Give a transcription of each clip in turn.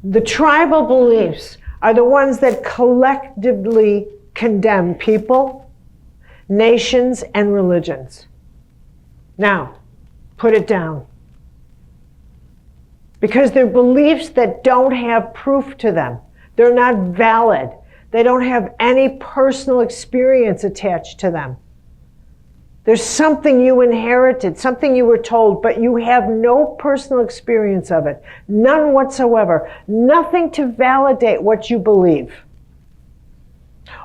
The tribal beliefs are the ones that collectively condemn people, nations, and religions. Now, put it down. Because they're beliefs that don't have proof to them. They're not valid. They don't have any personal experience attached to them. There's something you inherited, something you were told, but you have no personal experience of it. None whatsoever. Nothing to validate what you believe.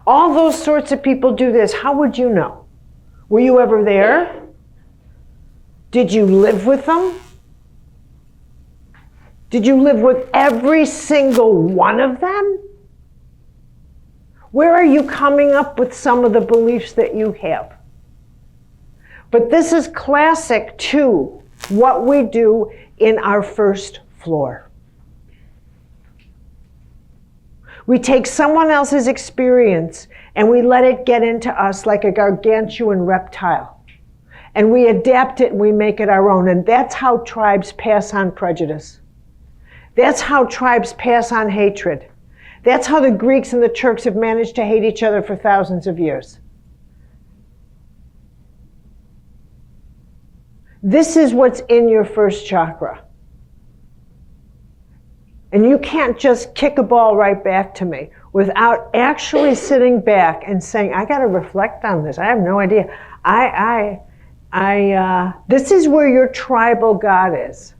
All those sorts of people do this. How would you know? Were you ever there? Did you live with them? Did you live with every single one of them? Where are you coming up with some of the beliefs that you have? But this is classic to what we do in our first floor. We take someone else's experience and we let it get into us like a gargantuan reptile. And we adapt it and we make it our own. And that's how tribes pass on prejudice. That's how tribes pass on hatred. That's how the Greeks and the Turks have managed to hate each other for thousands of years. This is what's in your first chakra. And you can't just kick a ball right back to me without actually sitting back and saying, I got to reflect on this. I have no idea. This is where your tribal God is.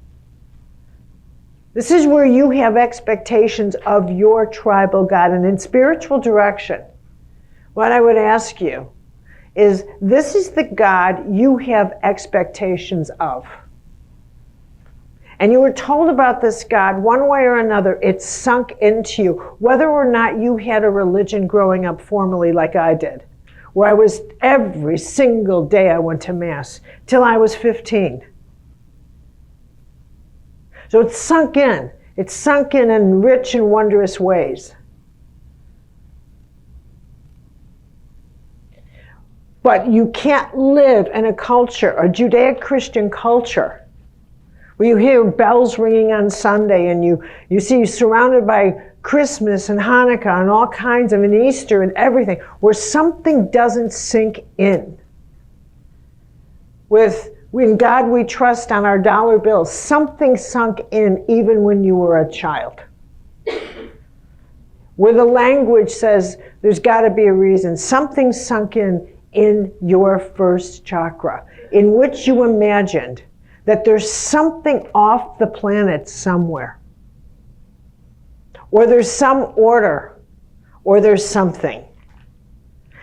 This is where you have expectations of your tribal God. And in spiritual direction, what I would ask you is, this is the God you have expectations of. And you were told about this God one way or another. It's sunk into you. Whether or not you had a religion growing up formally like I did, where I was every single day I went to Mass till I was 15. So it's sunk in. It's sunk in rich and wondrous ways. But you can't live in a culture, a Judeo-Christian culture, where you hear bells ringing on Sunday and you see you surrounded by Christmas and Hanukkah and all kinds of, and Easter and everything, where something doesn't sink in. In God we trust on our dollar bills, something sunk in even when you were a child. Where the language says there's got to be a reason. Something sunk in your first chakra, in which you imagined that there's something off the planet somewhere. Or there's some order, or there's something.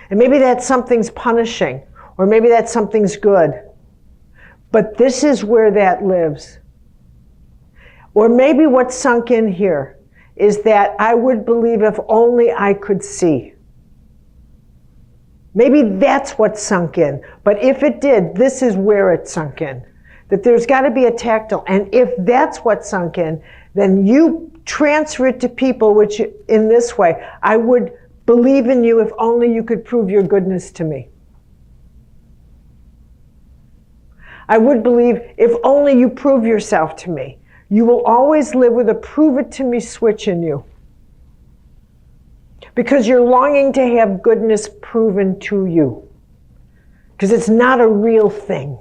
And maybe that something's punishing, or maybe that something's good. But this is where that lives. Or maybe what's sunk in here is that I would believe if only I could see. Maybe that's what's sunk in. But if it did, this is where it sunk in. That there's got to be a tactile. And if that's what's sunk in, then you transfer it to people, which in this way, I would believe in you if only you could prove your goodness to me. I would believe if only you prove yourself to me. You will always live with a prove it to me switch in you. Because you're longing to have goodness proven to you. Because it's not a real thing.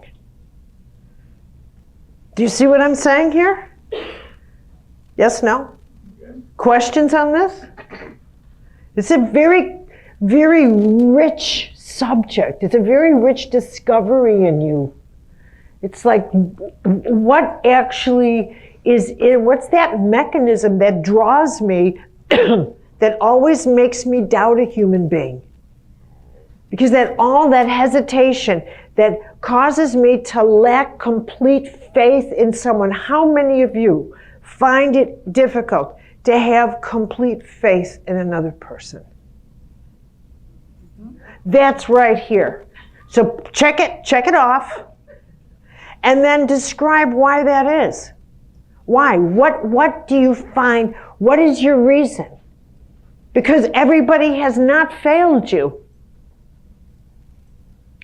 Do you see what I'm saying here? Yes, no? Questions on this? It's a very, very rich subject. It's a very rich discovery in you. It's like, what actually is in, what's that mechanism that draws me, that always makes me doubt a human being? Because all that hesitation that causes me to lack complete faith in someone. How many of you find it difficult to have complete faith in another person? That's right here. So check it off, and then describe why that is. Why? What do you find? What is your reason? Because everybody has not failed you.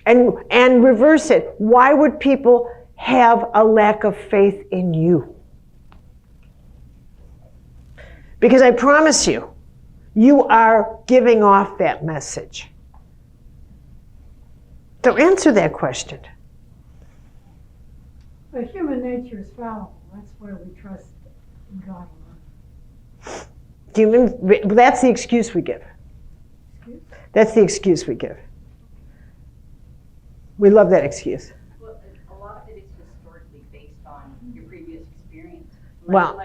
And reverse it. Why would people have a lack of faith in you? Because I promise you, you are giving off that message. So answer that question. But human nature is fallible. That's why we trust in God alone. That's the excuse we give. Excuse? That's the excuse we give. We love that excuse. Well, a lot of it is historically based on your previous experience. Well,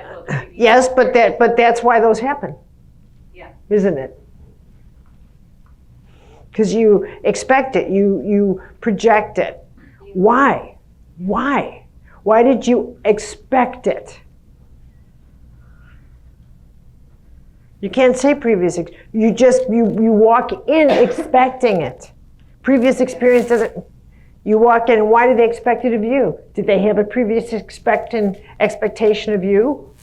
yes, but that's why those happen. Yeah. Isn't it? Because you expect it, you project it. Why? Why? Why did you expect it? You can't say previous. You walk in expecting it. Previous experience doesn't. You walk in, and why did they expect it of you? Did they have a previous expectation of you?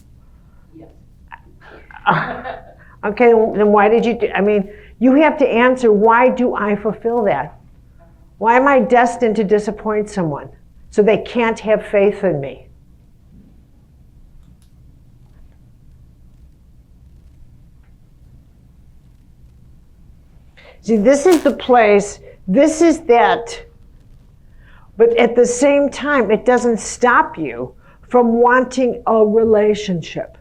Yes. Okay, then why did you do? I mean, you have to answer, why do I fulfill that? Why am I destined to disappoint someone so they can't have faith in me? See, this is the place, this is that, but at the same time, it doesn't stop you from wanting a relationship.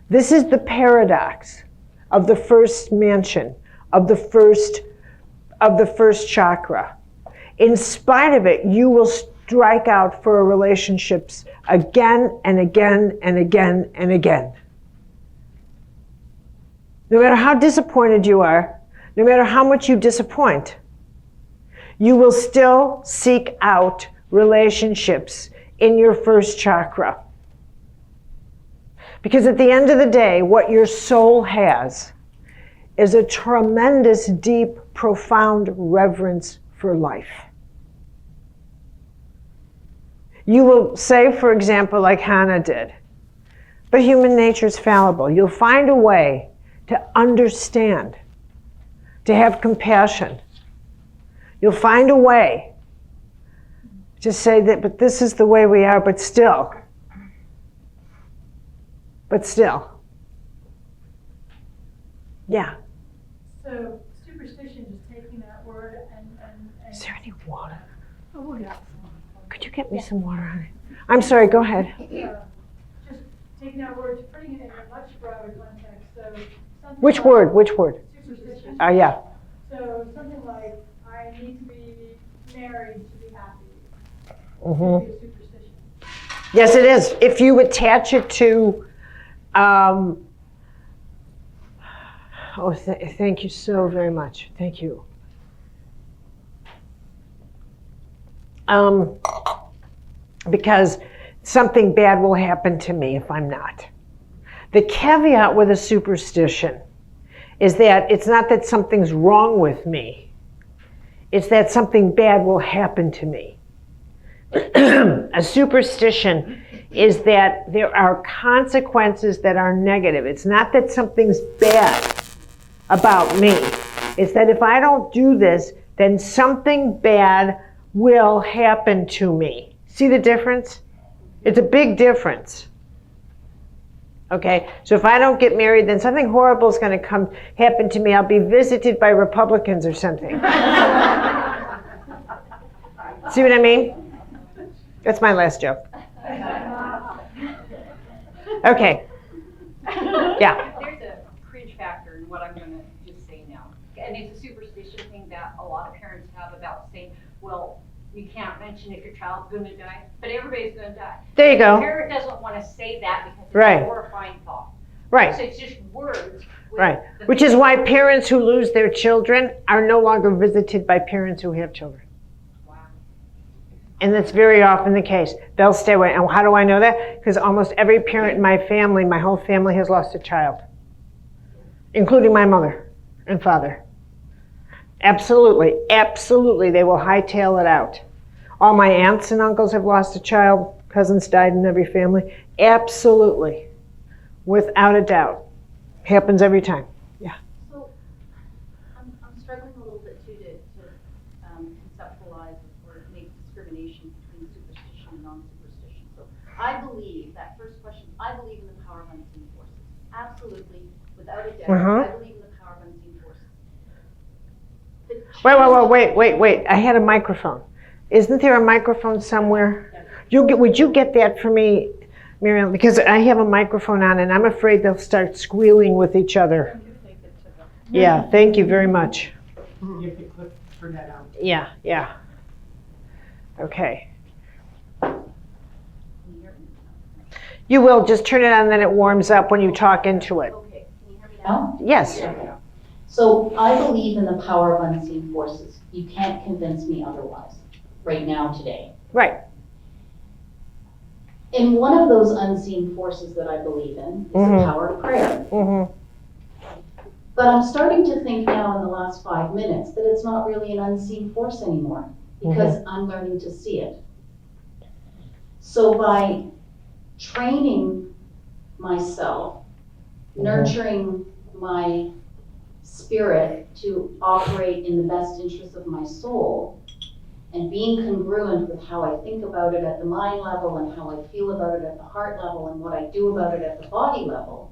This is the paradox of the first mansion, of the first chakra. In spite of it, you will strike out for relationships again and again and again and again. No matter how disappointed you are, no matter how much you disappoint, you will still seek out relationships in your first chakra. Because at the end of the day, what your soul has is a tremendous, deep, profound reverence for life. You will say, for example, like Hannah did, but human nature is fallible. You'll find a way to understand, to have compassion. You'll find a way to say that, but this is the way we are, but still. Yeah. So superstition is taking that word and Is there any water? oh, we'll get some. Could you get me some water, honey? I'm sorry, go ahead. Just taking that word, putting it in a much broader context. So something Which like word? Which word? Superstition. Yeah. So something like, I need to be married to be happy. Mm-hmm. Could be a superstition. Yes, it is. If you attach it to, thank you so very much. Thank you. Because something bad will happen to me if I'm not. The caveat with a superstition is that it's not that something's wrong with me. It's that something bad will happen to me. A superstition is that there are consequences that are negative. It's not that something's bad about me. It's that if I don't do this, then something bad will happen to me. See the difference? It's a big difference. Okay, so if I don't get married, then something horrible is going to happen to me. I'll be visited by Republicans or something. See what I mean? That's my last joke. Okay. Yeah. There's a cringe factor in what I'm going to just say now. And it's a superstition thing that a lot of parents have about saying, well, you can't mention if your child's going to die, but everybody's going to die. There you go. The parent doesn't want to say that because it's Right. a horrifying thought. Right. So it's just words. Right. Which is why parents who lose their children are no longer visited by parents who have children. Wow. And that's very often the case. They'll stay away. And how do I know that? Because almost every parent in my family, my whole family has lost a child, including my mother and father. Absolutely, absolutely, they will hightail it out. All my aunts and uncles have lost a child. Cousins died in every family. Absolutely, without a doubt. Happens every time. Yeah. So I'm struggling a little bit too to conceptualize or make discrimination between superstition and non-superstition. So I believe, that first question, I believe in the power of unseen Absolutely, without a doubt. Uh-huh. I believe in the power of unseen forces. Wait. I had a microphone. Isn't there a microphone somewhere? Would you get that for me, Miriam? Because I have a microphone on and I'm afraid they'll start squealing with each other. Yeah, thank you very much. You can click, turn that out. Yeah. Okay. You will, just turn it on and then it warms up when you talk into it. Okay, can you hear me now? Yes. So I believe in the power of unseen forces. You can't convince me otherwise, right now, today. Right. And one of those unseen forces that I believe in is the power of prayer. Mm-hmm. But I'm starting to think now in the last 5 minutes that it's not really an unseen force anymore, because I'm learning to see it. So by training myself, nurturing my spirit to operate in the best interest of my soul, and being congruent with how I think about it at the mind level and how I feel about it at the heart level and what I do about it at the body level,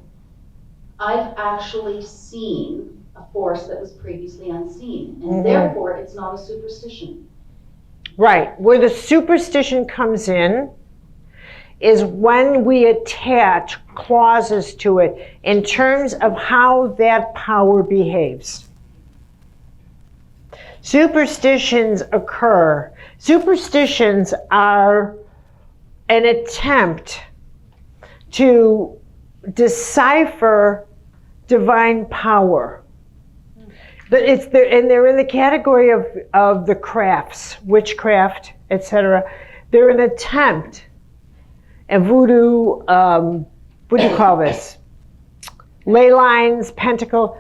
I've actually seen a force that was previously unseen, and therefore it's not a superstition. Right. Where the superstition comes in is when we attach clauses to it in terms of how that power behaves. Superstitions occur. Superstitions are an attempt to decipher divine power. But they're in the category of the crafts, witchcraft, etc. They're an attempt, and voodoo, what do you call this? Ley lines, pentacle.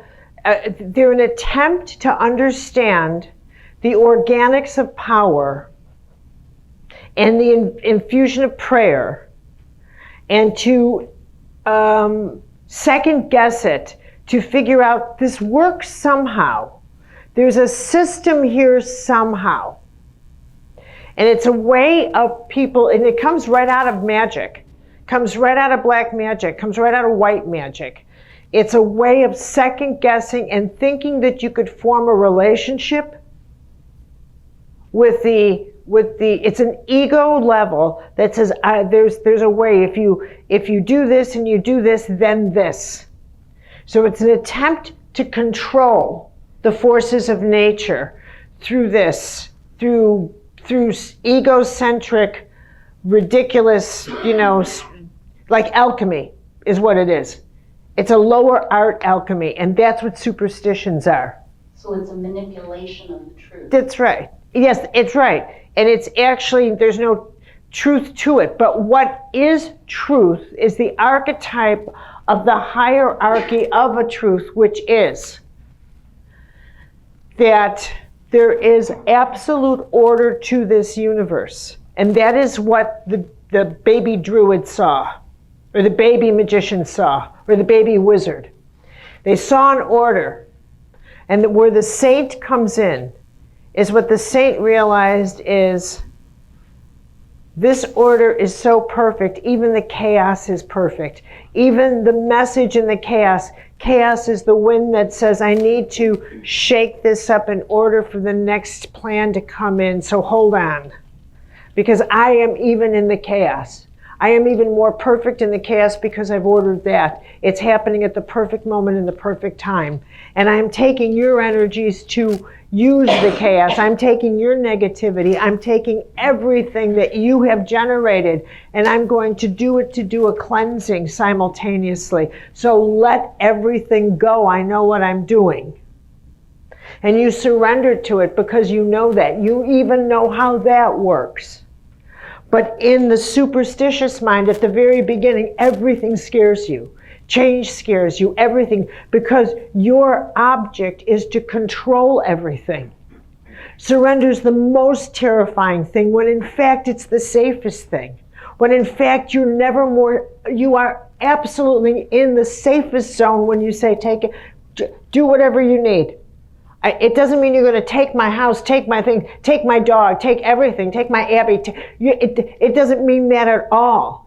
They're an attempt to understand the organics of power and the infusion of prayer, and to second guess it, to figure out this works somehow. There's a system here somehow. And it's a way of people, and it comes right out of magic, comes right out of black magic, comes right out of white magic. It's a way of second guessing and thinking that you could form a relationship with it's an ego level that says there's a way, if you do this and you do this, then this. So it's an attempt to control the forces of nature through this, through egocentric, ridiculous, like alchemy is what it is. It's a lower art alchemy, and that's what superstitions are. So it's a manipulation of the truth. That's right. Yes, it's right. And it's actually, there's no truth to it. But what is truth is the archetype of the hierarchy of a truth, which is that there is absolute order to this universe. And that is what the baby druid saw, or the baby magician saw, or the baby wizard. They saw an order. And where the saint comes in is what the saint realized is this order is so perfect, even the chaos is perfect. Even the message in the chaos. Chaos is the wind that says, I need to shake this up in order for the next plan to come in, so hold on. Because I am even in the chaos. I am even more perfect in the chaos because I've ordered that. It's happening at the perfect moment in the perfect time. And I'm taking your energies to use the chaos. I'm taking your negativity. I'm taking everything that you have generated, and I'm going to do it to do a cleansing simultaneously. So let everything go. I know what I'm doing. And you surrender to it because you know that. You even know how that works. But in the superstitious mind, at the very beginning, everything scares you. Change scares you, everything, because your object is to control everything. Surrender is the most terrifying thing, when in fact it's the safest thing. When in fact you are absolutely in the safest zone when you say, take it, do whatever you need. It doesn't mean you're going to take my house, take my thing, take my dog, take everything, take my Abby. It doesn't mean that at all.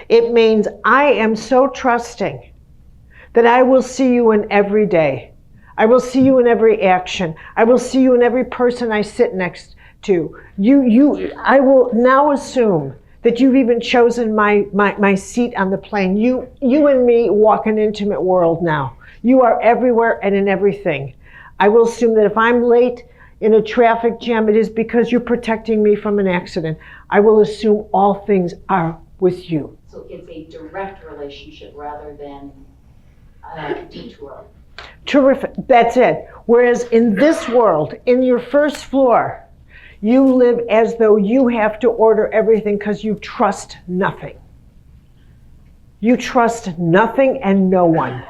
It means I am so trusting that I will see you in every day. I will see you in every action. I will see you in every person I sit next to. I will now assume that you've even chosen my seat on the plane. You and me walk an intimate world now. You are everywhere and in everything. I will assume that if I'm late in a traffic jam, it is because you're protecting me from an accident. I will assume all things are with you. So it's a direct relationship rather than a detour. Terrific. That's it. Whereas in this world, in your first floor, you live as though you have to order everything because you trust nothing. You trust nothing and no one.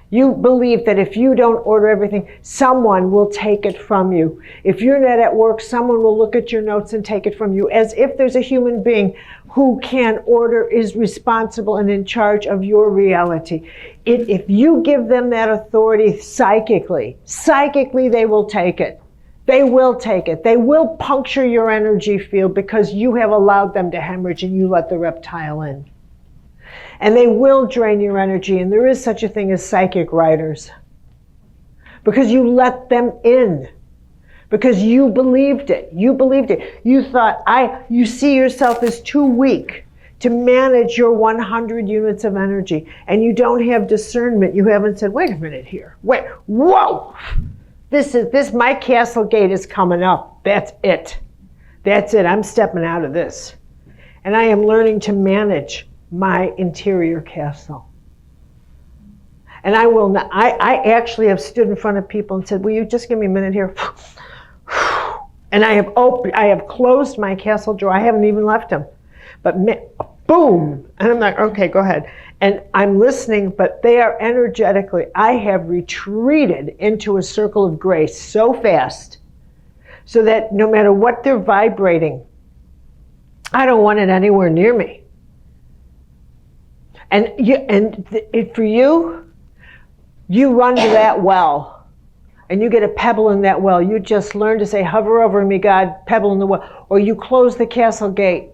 You believe that if you don't order everything, someone will take it from you. If you're not at work, someone will look at your notes and take it from you, as if there's a human being who can order, is responsible and in charge of your reality. If you give them that authority psychically, they will take it. They will take it. They will puncture your energy field because you have allowed them to hemorrhage and you let the reptile in. And they will drain your energy, and there is such a thing as psychic riders. Because you let them in. Because you believed it. You believed it. You thought, you see yourself as too weak to manage your 100 units of energy. And you don't have discernment. You haven't said, wait a minute here. Wait, whoa! My castle gate is coming up. That's it. That's it. I'm stepping out of this. And I am learning to manage my interior castle. And I will not, I actually have stood in front of people and said, will you just give me a minute here? And I have closed my castle door. I haven't even left them. But boom! And I'm like, okay, go ahead. And I'm listening, but they are energetically, I have retreated into a circle of grace so fast so that no matter what they're vibrating, I don't want it anywhere near me. And for you, you run to that well, and you get a pebble in that well. You just learn to say, hover over me, God, pebble in the well. Or you close the castle gate.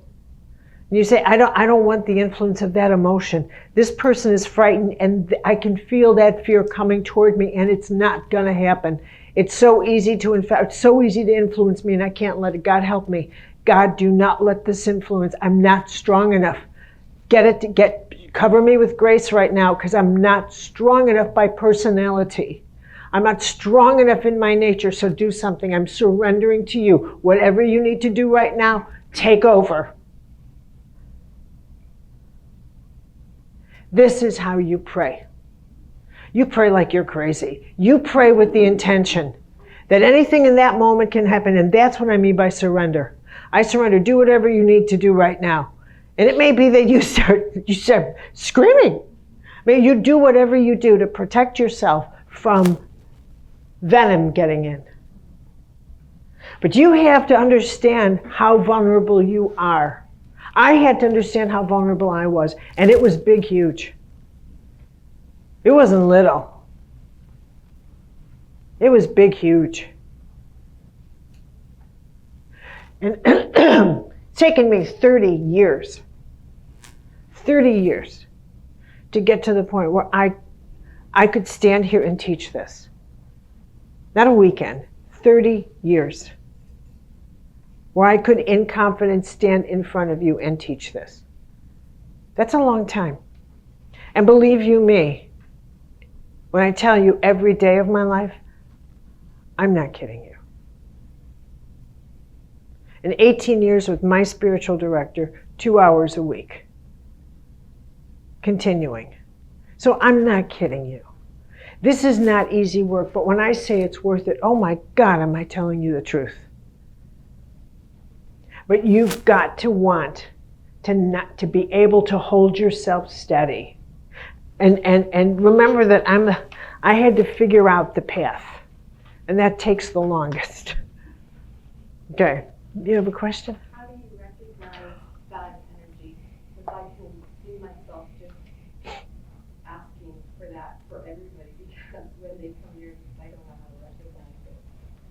And you say, I don't want the influence of that emotion. This person is frightened, and I can feel that fear coming toward me, and it's not going to happen. It's so easy to influence me, and I can't let it. God help me. God, do not let this influence. I'm not strong enough. Cover me with grace right now, because I'm not strong enough by personality. I'm not strong enough in my nature, so do something. I'm surrendering to you. Whatever you need to do right now, take over. This is how you pray. You pray like you're crazy. You pray with the intention that anything in that moment can happen, and that's what I mean by surrender. I surrender. Do whatever you need to do right now. And it may be that you start screaming. I mean, you do whatever you do to protect yourself from venom getting in. But you have to understand how vulnerable you are. I had to understand how vulnerable I was, and it was big, huge. It wasn't little. It was big, huge. And it's taken me 30 years to get to the point where I could stand here and teach this. Not a weekend, 30 years. Where I could in confidence stand in front of you and teach this. That's a long time. And believe you me, when I tell you every day of my life, I'm not kidding you. In 18 years with my spiritual director, 2 hours a week. Continuing. So I'm not kidding you. This is not easy work, but when I say it's worth it, oh my God, am I telling you the truth? But you've got to want to be able to hold yourself steady. And remember that I had to figure out the path. And that takes the longest. Okay. Do you have a question? How do you recognize bad energy? Because I can see myself just asking for that for everybody, because when they come here, I don't know how to recognize it.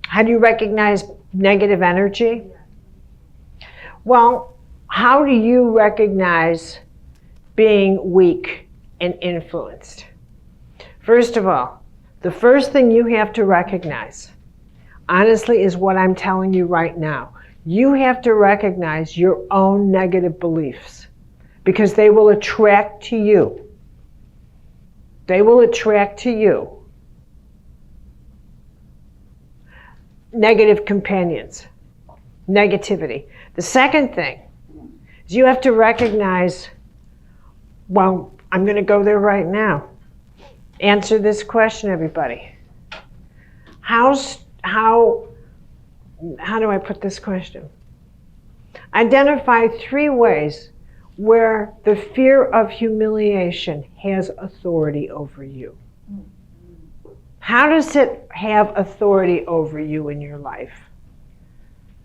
How do you recognize negative energy? Yeah. Well, how do you recognize being weak and influenced? First of all, the first thing you have to recognize, honestly, is what I'm telling you right now. You have to recognize your own negative beliefs because they will attract to you. They will attract to you negative companions, negativity. The second thing is you have to recognize, well, I'm going to go there right now. Answer this question, everybody. How do I put this question? Identify 3 ways where the fear of humiliation has authority over you. How does it have authority over you in your life?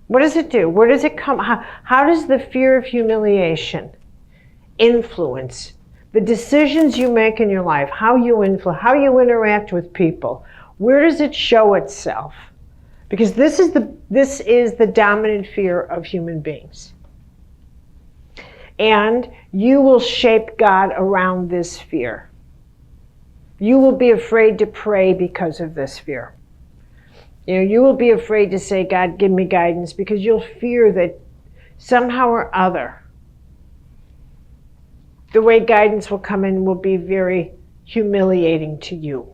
What does it do? Where does it come? How does the fear of humiliation influence the decisions you make in your life, how you interact with people? Where does it show itself? Because this is the dominant fear of human beings. And you will shape God around this fear. You will be afraid to pray because of this fear. You will be afraid to say, God, give me guidance, because you'll fear that somehow or other, the way guidance will come in will be very humiliating to you.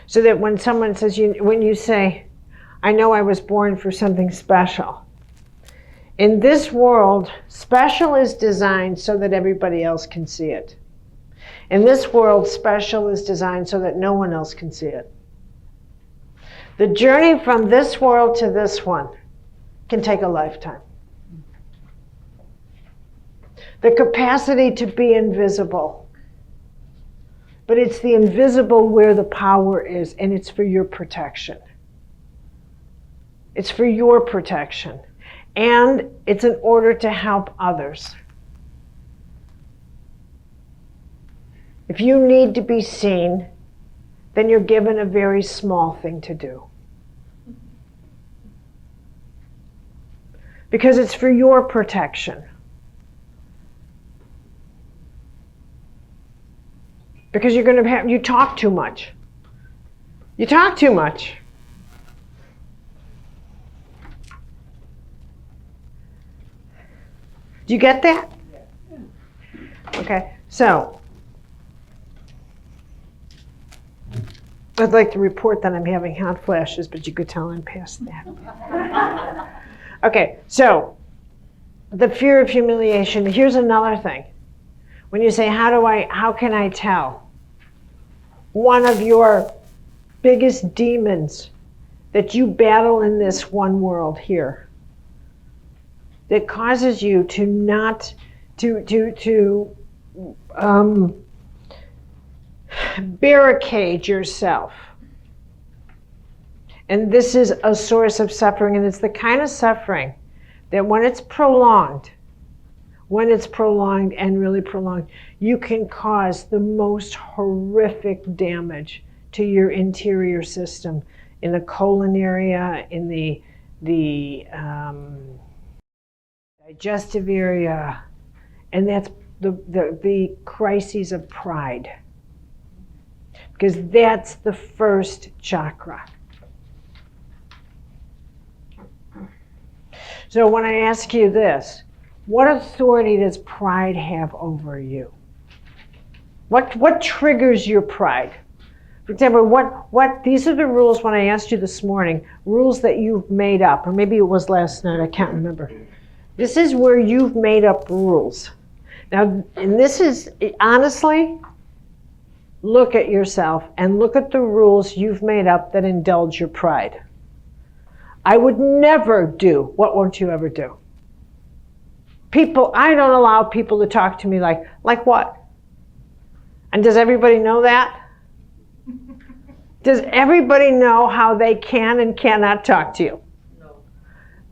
So that when someone says, when you say, I know I was born for something special. In this world, special is designed so that everybody else can see it. In this world, special is designed so that no one else can see it. The journey from this world to this one can take a lifetime. The capacity to be invisible. But it's the invisible where the power is, and it's for your protection. It's for your protection. And it's in order to help others. If you need to be seen, then you're given a very small thing to do. Because it's for your protection. Because you're going to you talk too much. You talk too much. Do you get that? Okay, so I'd like to report that I'm having hot flashes, but you could tell I'm past that. Okay, so the fear of humiliation. Here's another thing. When you say, how can I tell? One of your biggest demons that you battle in this one world here, that causes you to not, barricade yourself. And this is a source of suffering, and it's the kind of suffering that when it's prolonged and really prolonged, you can cause the most horrific damage to your interior system, in the colon area, in the digestive area, and that's the crises of pride. Because that's the first chakra. So when I ask you this, what authority does pride have over you? What triggers your pride? For example, these are the rules when I asked you this morning, rules that you've made up, or maybe it was last night, I can't remember. This is where you've made up rules. Now, and this is, honestly, look at yourself and look at the rules you've made up that indulge your pride. I would never do, what won't you ever do? I don't allow people to talk to me like what? And does everybody know that? Does everybody know how they can and cannot talk to you? No.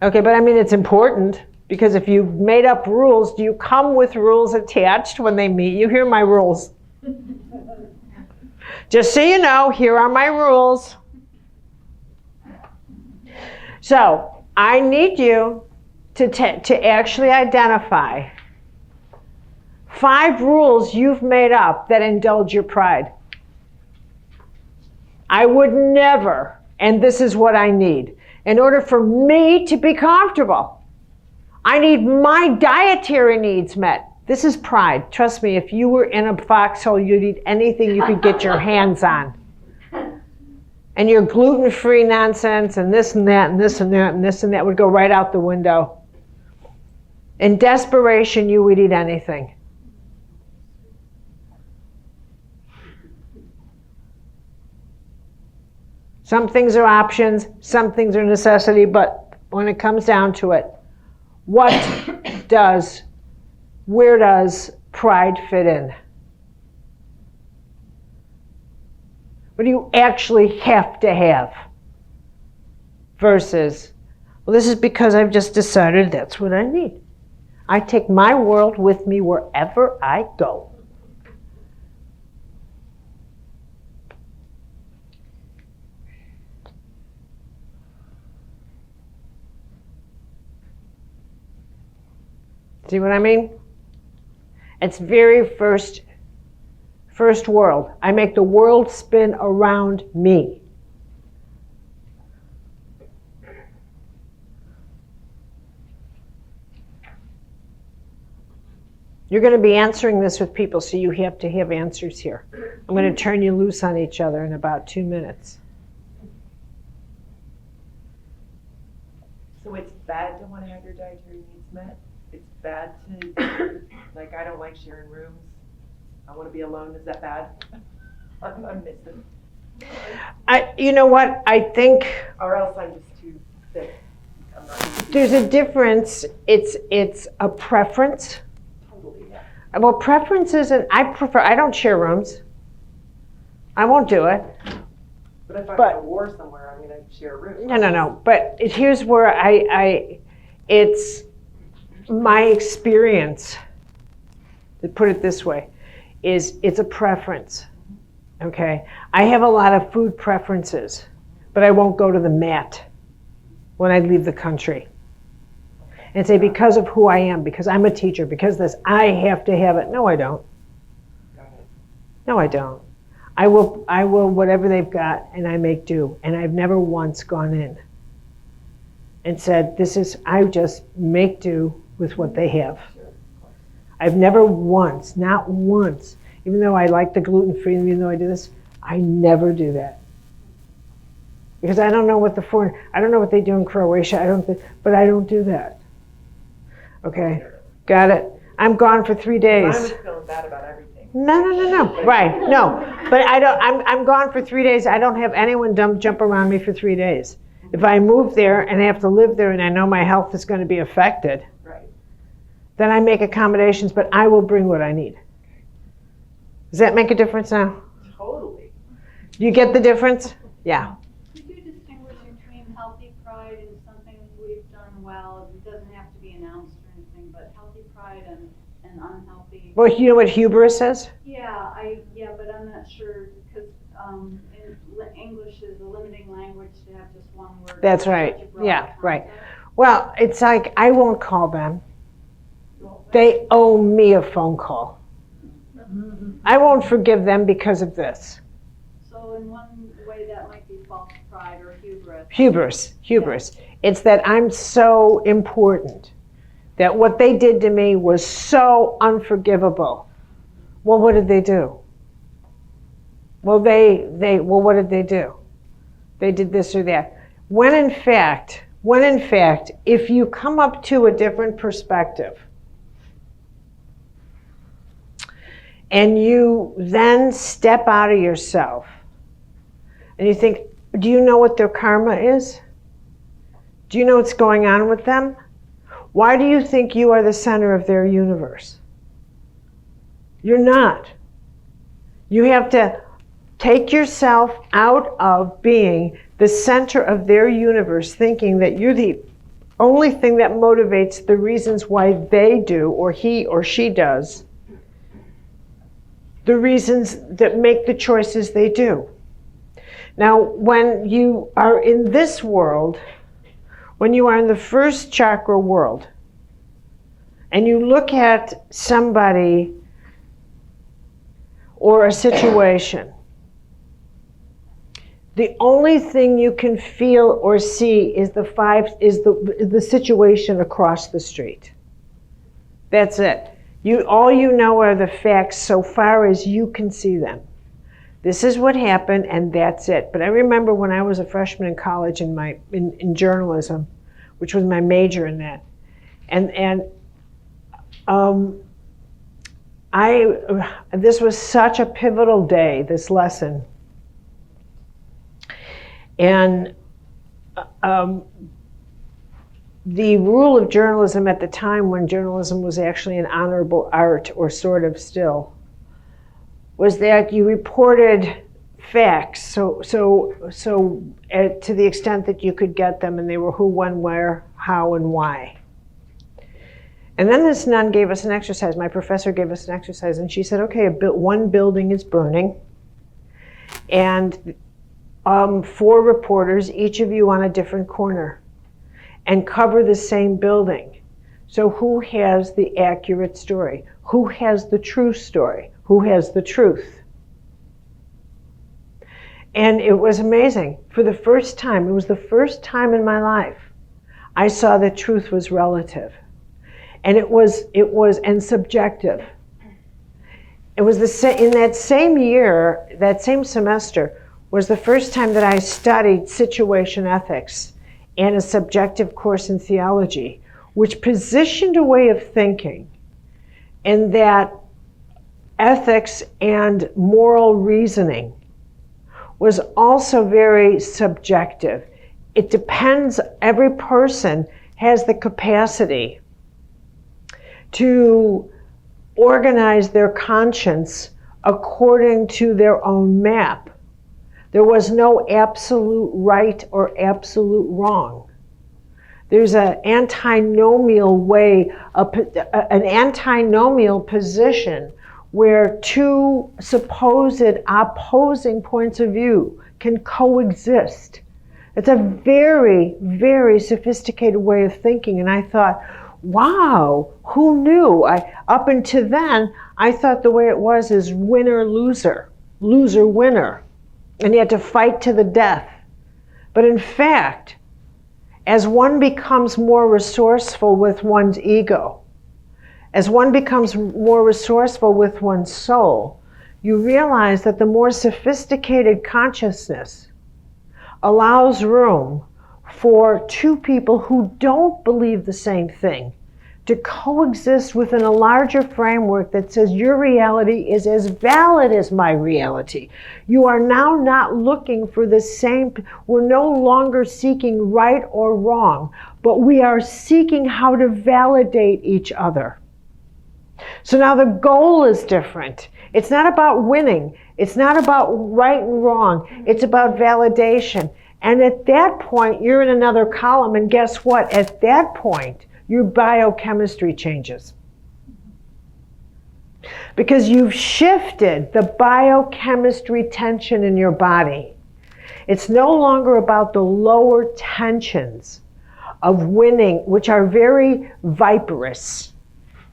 Okay, but I mean, it's important, because if you've made up rules, do you come with rules attached when they meet you? Here are my rules. Just so you know, here are my rules. So I need you to actually identify 5 rules you've made up that indulge your pride. I would never, and this is what I need. In order for me to be comfortable, I need my dietary needs met. This is pride. Trust me, if you were in a foxhole, you'd eat anything you could get your hands on. And your gluten-free nonsense and this and that and this and that and this and that would go right out the window. In desperation, you would eat anything. Some things are options, some things are necessity, but when it comes down to it, where does pride fit in? What do you actually have to have? Versus, well, this is because I've just decided that's what I need. I take my world with me wherever I go. See what I mean? It's very first world. I make the world spin around me. You're going to be answering this with people, so you have to have answers here. I'm going to turn you loose on each other in about 2 minutes. So it's bad to want to have your dietary needs met? It's bad to, like, I don't like sharing rooms. I want to be alone. Is that bad? I'm missing. You know what? I think Or else I'm just too thick. I'm not there's a difference. It's a preference. totally, yeah. Well, preference isn't, I don't share rooms. I won't do it. But if I'm But- in a war somewhere, I'm going to share a room. No. But here's where it's my experience, to put it this way, is it's a preference, okay? I have a lot of food preferences, but I won't go to the mat when I leave the country and say, because of who I am, because I'm a teacher, because this, I have to have it. No, I don't. Got it. No, I don't. I will whatever they've got, and I make do. And I've never once gone in and said, I just make do with what they have. I've never once, not once, even though I like the gluten-free, and even though I do this, I never do that. Because I don't know what I don't know what they do in Croatia, but I don't do that. Okay, got it? I'm gone for 3 days. I was feeling bad about everything. No. Right, no. But I'm gone for 3 days. I don't have anyone jump around me for 3 days. If I move there and I have to live there and I know my health is going to be affected, Right. then I make accommodations, but I will bring what I need. Does that make a difference now? Totally. You get the difference? Yeah. Could you distinguish between healthy pride and something we've done well? It doesn't have to be announced or anything, but healthy pride and unhealthy. Well, you know what hubris is? Yeah, but I'm not sure because English is a limiting language to have just one word. That's for right. such a broad Yeah, right. concept. Well, it's like I won't call them. They owe me a phone call. I won't forgive them because of this. So in one way that might be false pride or Hubris. It's that I'm so important, that what they did to me was so unforgivable. Well, what did they do? Well, what did they do? They did this or that. When in fact, if you come up to a different perspective, and you then step out of yourself, and you think, do you know what their karma is? Do you know what's going on with them? Why do you think you are the center of their universe? You're not. You have to take yourself out of being the center of their universe, thinking that you're the only thing that motivates the reasons why they do, or he or she does, the reasons that make the choices they do. Now, when you are in this world, when you are in the first chakra world, and you look at somebody or a situation. The only thing you can feel or see is the situation across the street. That's it. All you know are the facts so far as you can see them. This is what happened, and that's it. But I remember when I was a freshman in college in journalism, which was my major in that, this was such a pivotal day, this lesson. And the rule of journalism at the time, when journalism was actually an honorable art, or sort of still, was that you reported facts, to the extent that you could get them, and they were who, when, where, how, and why. And then this nun gave us an exercise. My professor gave us an exercise, and she said, okay, one building is burning, and 4 reporters, each of you on a different corner, and cover the same building. So who has the accurate story? Who has the true story? Who has the truth? And it was amazing. For the first time, it was the first time in my life, I saw that truth was relative. And it was subjective. It was in that same year, that same semester, was the first time that I studied situation ethics and a subjective course in theology, which positioned a way of thinking in that ethics and moral reasoning was also very subjective. It depends, every person has the capacity to organize their conscience according to their own map. There was no absolute right or absolute wrong. There's an antinomial way, an antinomial position where 2 supposed opposing points of view can coexist. It's a very, very sophisticated way of thinking, and I thought, wow, who knew? Up until then, I thought the way it was is winner, loser, loser, winner. And you had to fight to the death. But in fact, as one becomes more resourceful with one's ego, as one becomes more resourceful with one's soul, you realize that the more sophisticated consciousness allows room for 2 people who don't believe the same thing to coexist within a larger framework that says your reality is as valid as my reality. You are now not looking for the same, we're no longer seeking right or wrong, but we are seeking how to validate each other. So now the goal is different. It's not about winning. It's not about right and wrong. It's about validation. And at that point, you're in another column, and guess what? At that point, your biochemistry changes. Because you've shifted the biochemistry tension in your body. It's no longer about the lower tensions of winning, which are very viperous.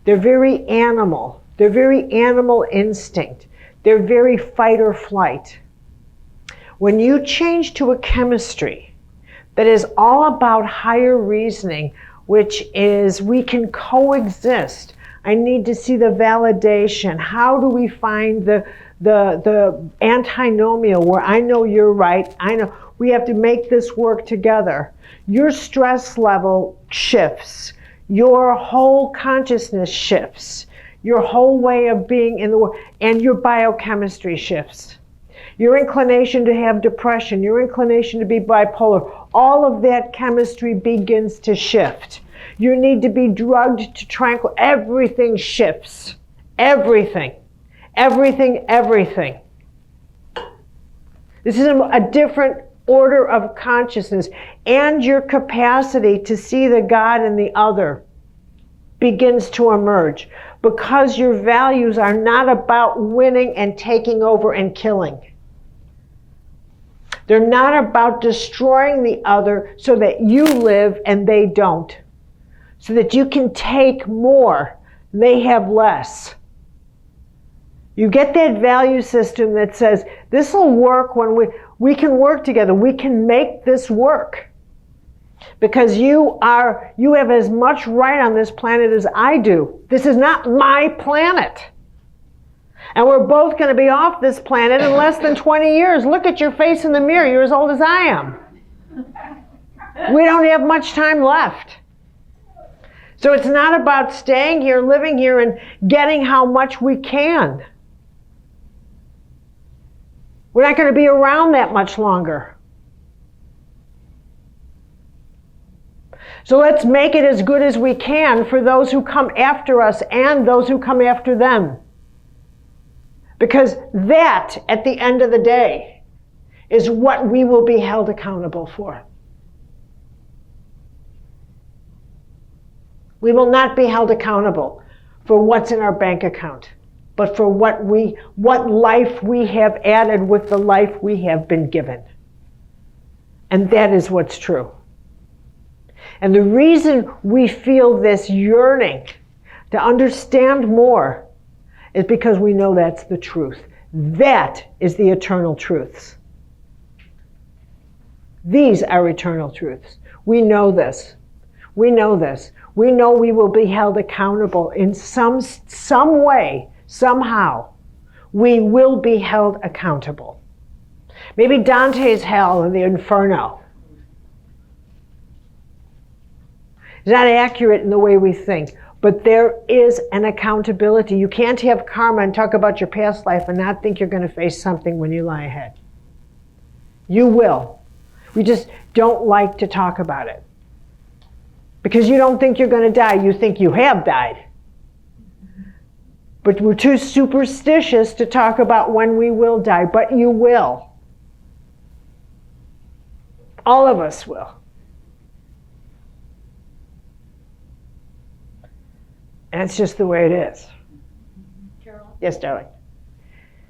They're very animal. They're very animal instinct. They're very fight or flight. When you change to a chemistry that is all about higher reasoning, which is we can coexist. I need to see the validation. How do we find the antinomial where I know you're right, I know we have to make this work together. Your stress level shifts. Your whole consciousness shifts. Your whole way of being in the world, and your biochemistry shifts. Your inclination to have depression, your inclination to be bipolar, all of that chemistry begins to shift. You need to be drugged to tranquil. Everything shifts. Everything. Everything, everything. This is a different order of consciousness, and your capacity to see the God in the other begins to emerge, because your values are not about winning and taking over and killing. They're not about destroying the other so that you live and they don't, so that you can take more, they have less. You get that value system that says, this will work when we can work together. We can make this work. Because you have as much right on this planet as I do. This is not my planet. And we're both going to be off this planet in less than 20 years. Look at your face in the mirror. You're as old as I am. We don't have much time left. So it's not about staying here, living here, and getting how much we can. We're not going to be around that much longer. So let's make it as good as we can for those who come after us and those who come after them. Because that, at the end of the day, is what we will be held accountable for. We will not be held accountable for what's in our bank account, but for what life we have added with the life we have been given. And that is what's true. And the reason we feel this yearning to understand more is because we know that's the truth. That is the eternal truths. These are eternal truths. We know this. We know this. We know we will be held accountable in some way, somehow. We will be held accountable. Maybe Dante's hell and the inferno is not accurate in the way we think, but there is an accountability. You can't have karma and talk about your past life and not think you're going to face something when you lie ahead. You will. We just don't like to talk about it. Because you don't think you're going to die, you think you have died. But we're too superstitious to talk about when we will die, but you will. All of us will. And it's just the way it is. Carol, Yes, darling.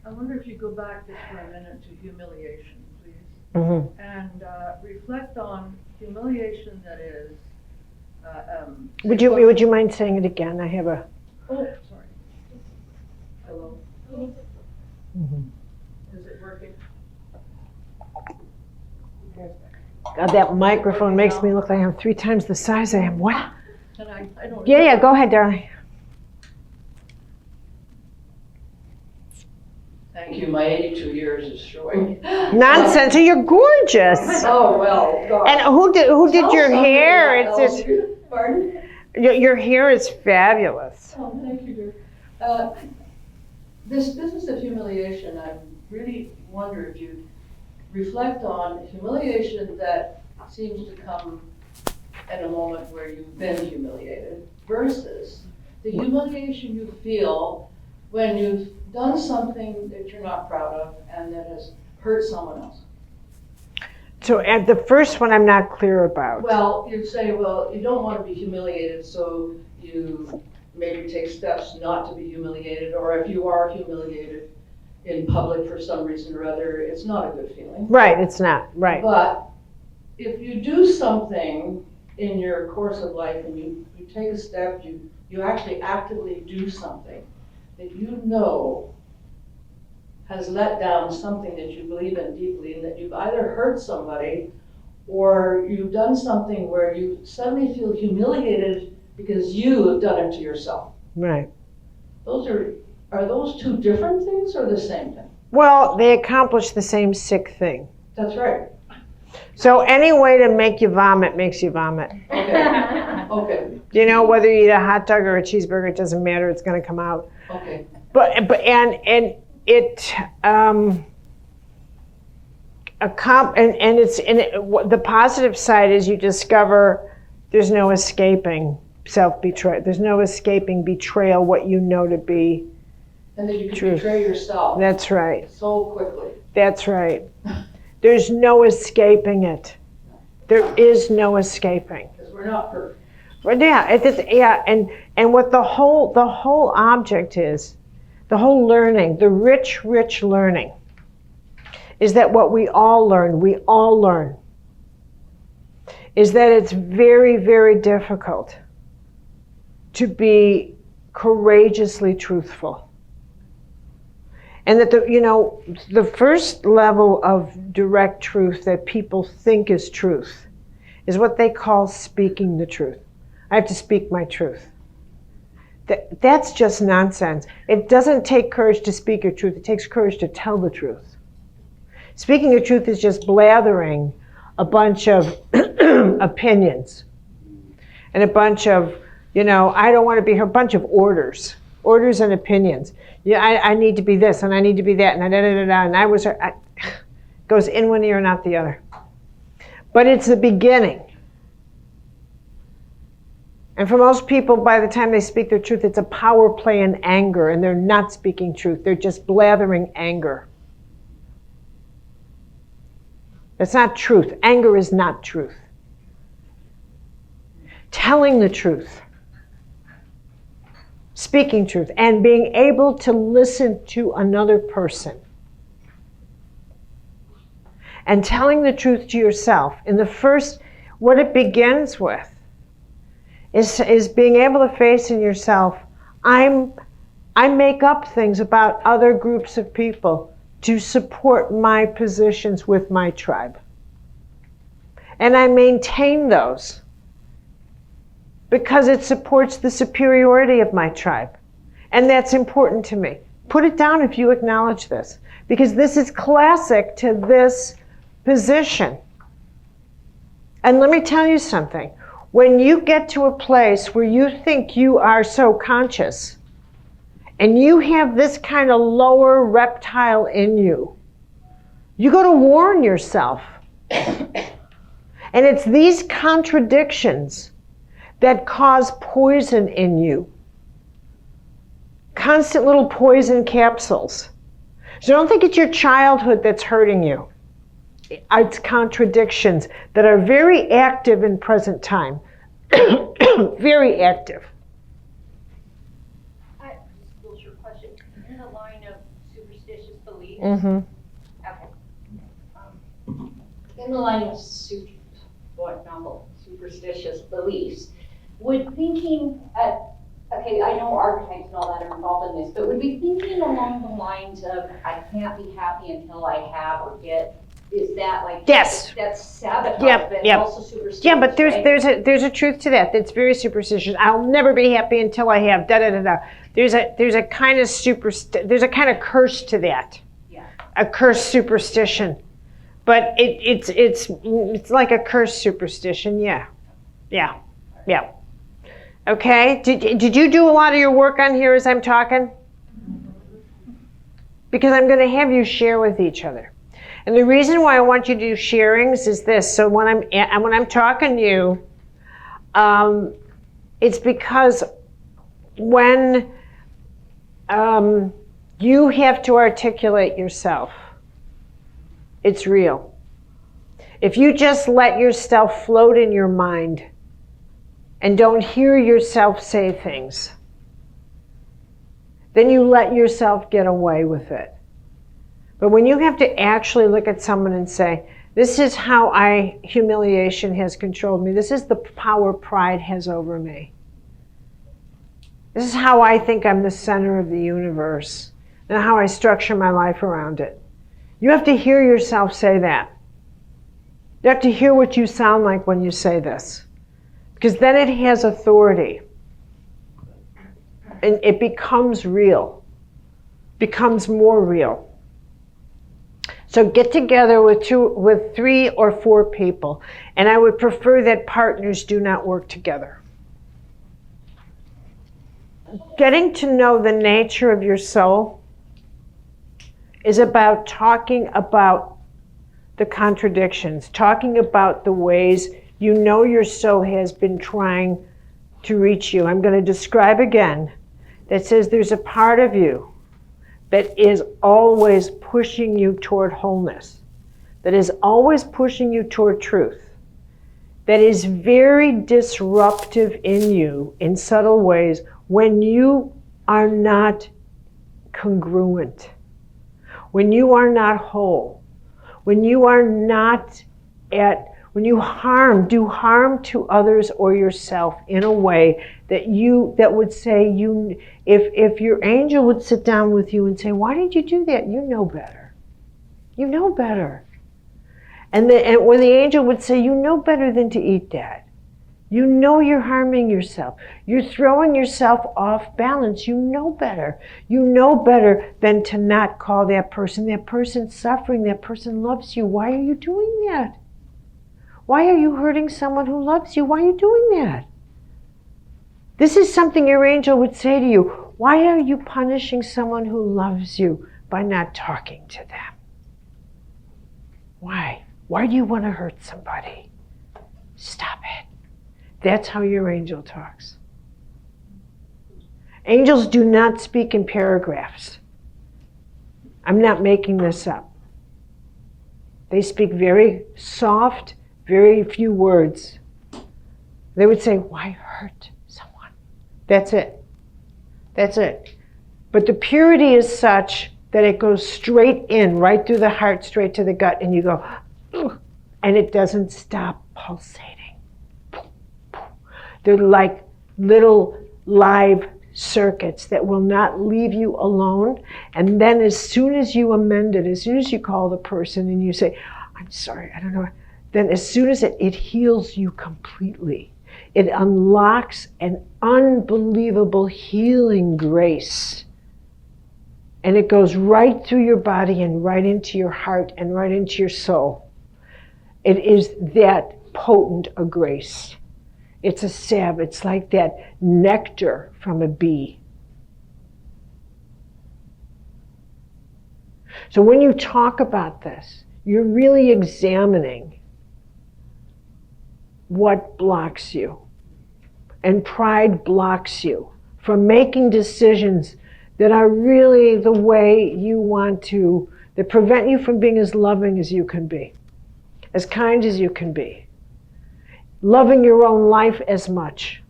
I wonder if you go back just for a minute to humiliation, please, Mm-hmm. and reflect on humiliation that is. Would you mind saying it again? I have a... Oh, sorry. Hello? Mm-hmm. Is it working? God, that microphone makes me look like I'm 3 times the size I am. What? And I don't. Yeah, go ahead, darling. Thank you, my 82 years is showing. Nonsense, you're gorgeous. Oh, well, gosh. And who did your hair? It's Just, just, pardon? your hair is fabulous. Oh, thank you, dear. This business of humiliation, I really wonder if you reflect on humiliation that seems to come at a moment where you've been humiliated versus the humiliation you feel when you've done something that you're not proud of and that has hurt someone else. So at the first one, I'm not clear about. Well, you say, well, you don't want to be humiliated, so you maybe take steps not to be humiliated, or if you are humiliated in public for some reason or other, it's not a good feeling. Right, it's not, right. But if you do something in your course of life and you take a step, you actually actively do something that you know has let down something that you believe in deeply, and that you've either hurt somebody or you've done something where you suddenly feel humiliated because you have done it to yourself. Right. Are those two different things or the same thing? Well, they accomplish the same sick thing. That's right. So any way to make you vomit makes you vomit. Okay. Okay. You know, whether you eat a hot dog or a cheeseburger, it doesn't matter. It's going to come out. Okay. But it the positive side is you discover there's no escaping self-betrayal. There's no escaping betrayal, what you know to be. And then you can Truth. betray yourself That's right. so quickly. That's right. There's no escaping it. There is no escaping. Because we're not perfect. But yeah, and what the whole object is, the whole learning, the rich learning, is that what we all learn, is that it's very, very difficult to be courageously truthful. And that the first level of direct truth that people think is truth is what they call speaking the truth. I have to speak my truth. That's just nonsense. It doesn't take courage to speak your truth. It takes courage to tell the truth. Speaking the truth is just blathering a bunch of opinions and a bunch of, I don't want to be her, bunch of orders and opinions. Yeah, I need to be this and I need to be that and and I was her. Goes in one ear and out the other. But it's the beginning. And for most people, by the time they speak their truth, it's a power play in anger, and they're not speaking truth. They're just blathering anger. That's not truth. Anger is not truth. Telling the truth, speaking truth, and being able to listen to another person. And telling the truth to yourself. In the first, what it begins with is being able to face in yourself, I make up things about other groups of people to support my positions with my tribe. And I maintain those because it supports the superiority of my tribe. And that's important to me. Put it down if you acknowledge this, because this is classic to this position. And let me tell you something. When you get to a place where you think you are so conscious, and you have this kind of lower reptile in you, you go to warn yourself. And it's these contradictions that cause poison in you. Constant little poison capsules. So don't think it's your childhood that's hurting you. It's contradictions that are very active in present time. Very active. I just a little short question. In the line of superstitious beliefs. Mm-hmm. Okay. In the line of superstitious beliefs, would thinking, okay, I know archetypes and all that are involved in this, but would be thinking along the lines of, I can't be happy until I have or get, is that like, yes, that's sabotage, but yep. also superstitious? Yeah, but right? there's a truth to that. That's very superstitious. I'll never be happy until I have da da da da. There's a kind of there's a kind of curse to that. Yeah. A cursed superstition, but it's like a cursed superstition. Yeah. Okay. Did you do a lot of your work on here as I'm talking? Because I'm going to have you share with each other. And the reason why I want you to do sharings is this. So when I'm talking to you, it's because when you have to articulate yourself, it's real. If you just let yourself float in your mind and don't hear yourself say things, then you let yourself get away with it. But when you have to actually look at someone and say, this is how humiliation has controlled me. This is the power pride has over me. This is how I think I'm the center of the universe and how I structure my life around it. You have to hear yourself say that. You have to hear what you sound like when you say this. Because then it has authority. And it becomes real. Becomes more real. So get together with 3 or 4 people. And I would prefer that partners do not work together. Getting to know the nature of your soul is about talking about the contradictions, talking about the ways you know your soul has been trying to reach you. I'm going to describe again that says there's a part of you that is always pushing you toward wholeness, that is always pushing you toward truth, that is very disruptive in you in subtle ways when you are not congruent, when you are not whole, when you are not When you harm, do harm to others or yourself in a way that would say if your angel would sit down with you and say, why did you do that? You know better. You know better. And when the angel would say, you know better than to eat that. You know you're harming yourself. You're throwing yourself off balance. You know better. You know better than to not call that person. That person's suffering. That person loves you. Why are you doing that? Why are you hurting someone who loves you? Why are you doing that? This is something your angel would say to you. Why are you punishing someone who loves you by not talking to them? Why? Why do you want to hurt somebody? Stop it. That's how your angel talks. Angels do not speak in paragraphs. I'm not making this up. They speak very soft, very few words. They would say, why hurt someone? That's it. That's it. But the purity is such that it goes straight in, right through the heart, straight to the gut, and you go, ugh, and it doesn't stop pulsating. They're like little live circuits that will not leave you alone. And then as soon as you amend it, as soon as you call the person and you say, I'm sorry, I don't know, then as soon as it heals you completely. It unlocks an unbelievable healing grace. And it goes right through your body and right into your heart and right into your soul. It is that potent a grace. It's a salve. It's like that nectar from a bee. So when you talk about this, you're really examining what blocks you. And pride blocks you from making decisions that are really the way you want to, that prevent you from being as loving as you can be, as kind as you can be, loving your own life as much,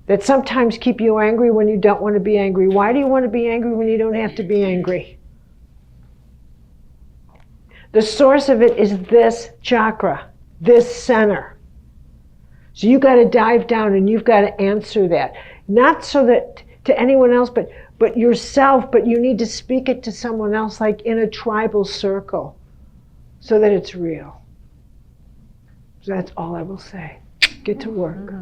that sometimes keep you angry when you don't want to be angry. Why do you want to be angry when you don't have to be angry? The source of it is this chakra, this center. So you got to dive down and you've got to answer that. Not so that to anyone else, but yourself, but you need to speak it to someone else, like in a tribal circle, so that it's real. So that's all I will say. Get to work.